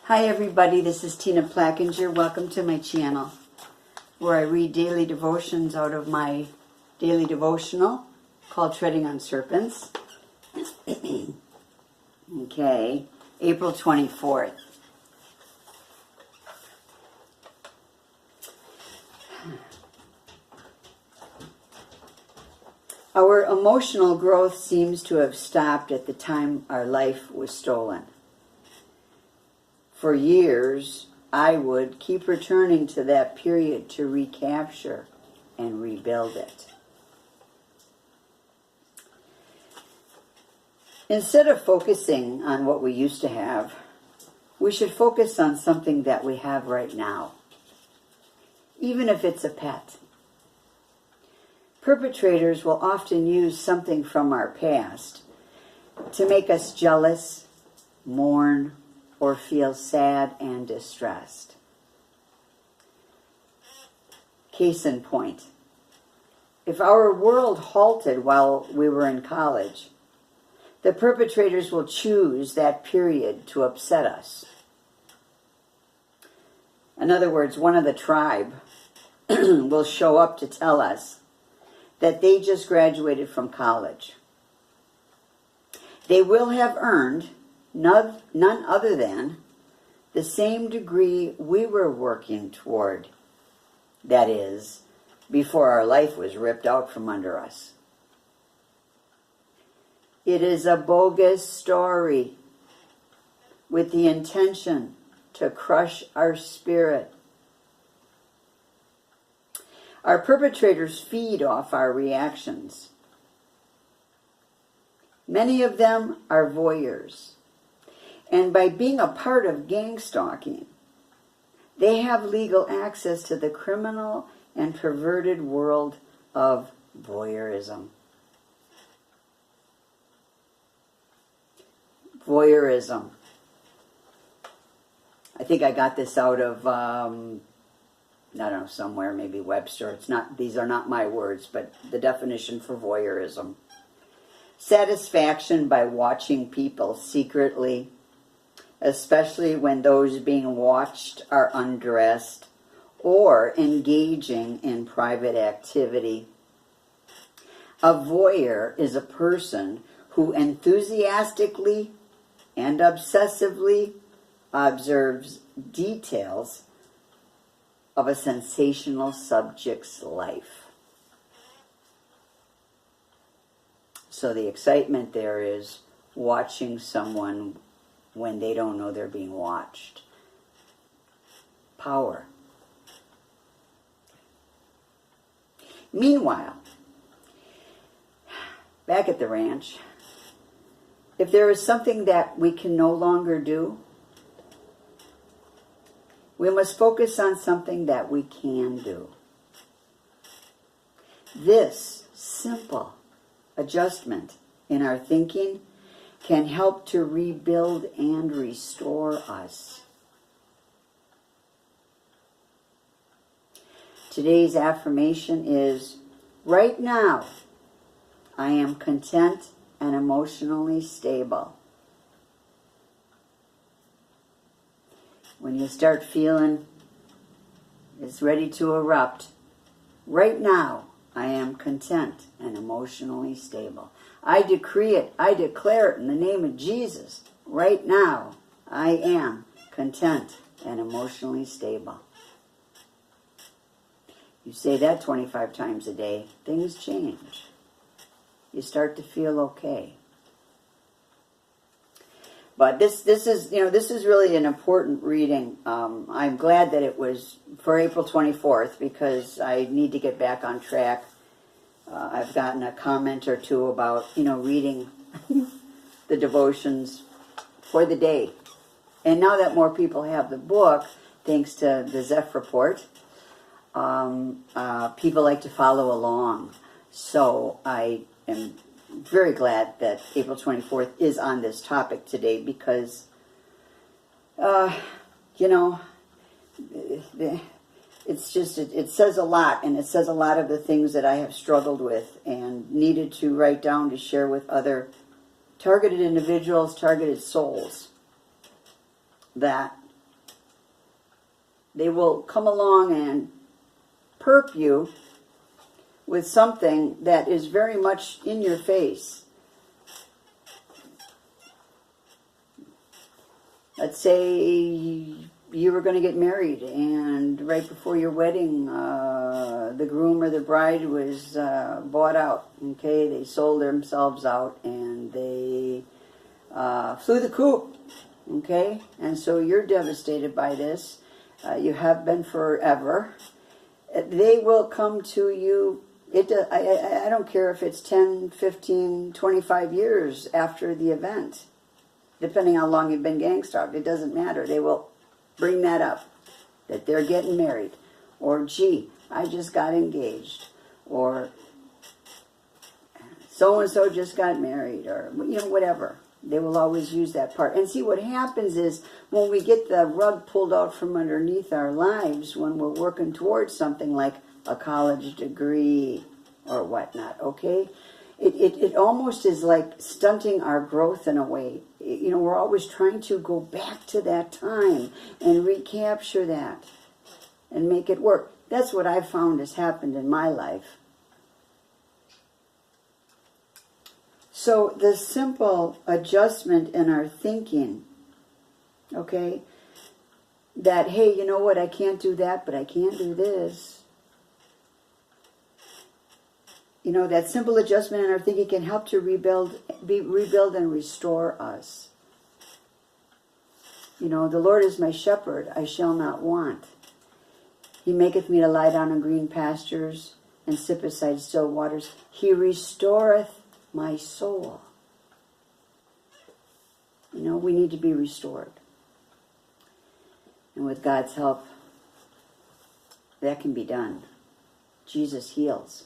Hi everybody, this is Tina Plackinger. Welcome to my channel where I read daily devotions out of my daily devotional called Treading on Serpents. Okay, April 24th. Our emotional growth seems to have stopped at the time our life was stolen. For years, I would keep returning to that period to recapture and rebuild it. Instead of focusing on what we used to have, we should focus on something that we have right now, even if it's a pet. Perpetrators will often use something from our past to make us jealous, mourn, or feel sad and distressed. Case in point, if our world halted while we were in college, the perpetrators will choose that period to upset us. In other words, one of the tribe will show up to tell us that they just graduated from college. They will have earned none other than the same degree we were working toward. That is, before our life was ripped out from under us. It is a bogus story with the intention to crush our spirit. Our perpetrators feed off our reactions. Many of them are voyeurs. And by being a part of gang stalking, they have legal access to the criminal and perverted world of voyeurism. Voyeurism. I think I got this out of, I don't know, somewhere, maybe Webster. It's not; these are not my words, but the definition for voyeurism. Satisfaction by watching people secretly, especially when those being watched are undressed or engaging in private activity. A voyeur is a person who enthusiastically and obsessively observes details of a sensational subject's life. So the excitement there is watching someone when they don't know they're being watched. Power. Meanwhile, back at the ranch, if there is something that we can no longer do, we must focus on something that we can do. This simple adjustment in our thinking can help to rebuild and restore us. Today's affirmation is, right now, I am content and emotionally stable. When you start feeling it's ready to erupt, right now, I am content and emotionally stable. I decree it, I declare it in the name of Jesus. Right now, I am content and emotionally stable. You say that 25 times a day, things change. You start to feel okay. But this is really an important reading. I'm glad that it was for April 24th because I need to get back on track. I've gotten a comment or two about, reading the devotions for the day. And now that more people have the book, thanks to the Zeph Report, people like to follow along. So I am very glad that April 24th is on this topic today because, it's just, it says a lot, and it says a lot of the things that I have struggled with and needed to write down to share with other targeted individuals, targeted souls that They will come along and perp you with something that is very much in your face. Let's say you were going to get married, and right before your wedding, the groom or the bride was bought out. Okay, they sold themselves out, and they flew the coop. Okay, and so you're devastated by this. You have been forever. They will come to you. I don't care if it's 10, 15, 25 years after the event, depending how long you've been gangstalked. It doesn't matter. They will bring that up, that they're getting married, or gee, I just got engaged, or so-and-so just got married, or whatever. They will always use that part. And see, what happens is when we get the rug pulled out from underneath our lives, when we're working towards something like a college degree or whatnot, okay? It almost is like stunting our growth in a way. We're always trying to go back to that time and recapture that and make it work. That's what I've found has happened in my life. So the simple adjustment in our thinking, okay, that, hey, you know what, I can't do that, but I can do this. That simple adjustment in our thinking can help to rebuild and restore us. The Lord is my shepherd, I shall not want. He maketh me to lie down in green pastures and sit beside still waters. He restoreth my soul. We need to be restored. And with God's help, that can be done. Jesus heals.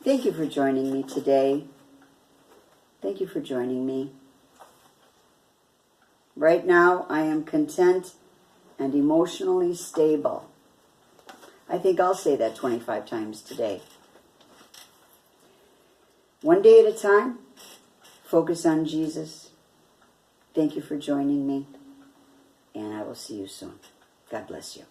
Thank you for joining me today. Thank you for joining me. Right now, I am content and emotionally stable. I think I'll say that 25 times today. One day at a time, focus on Jesus. Thank you for joining me, and I will see you soon. God bless you.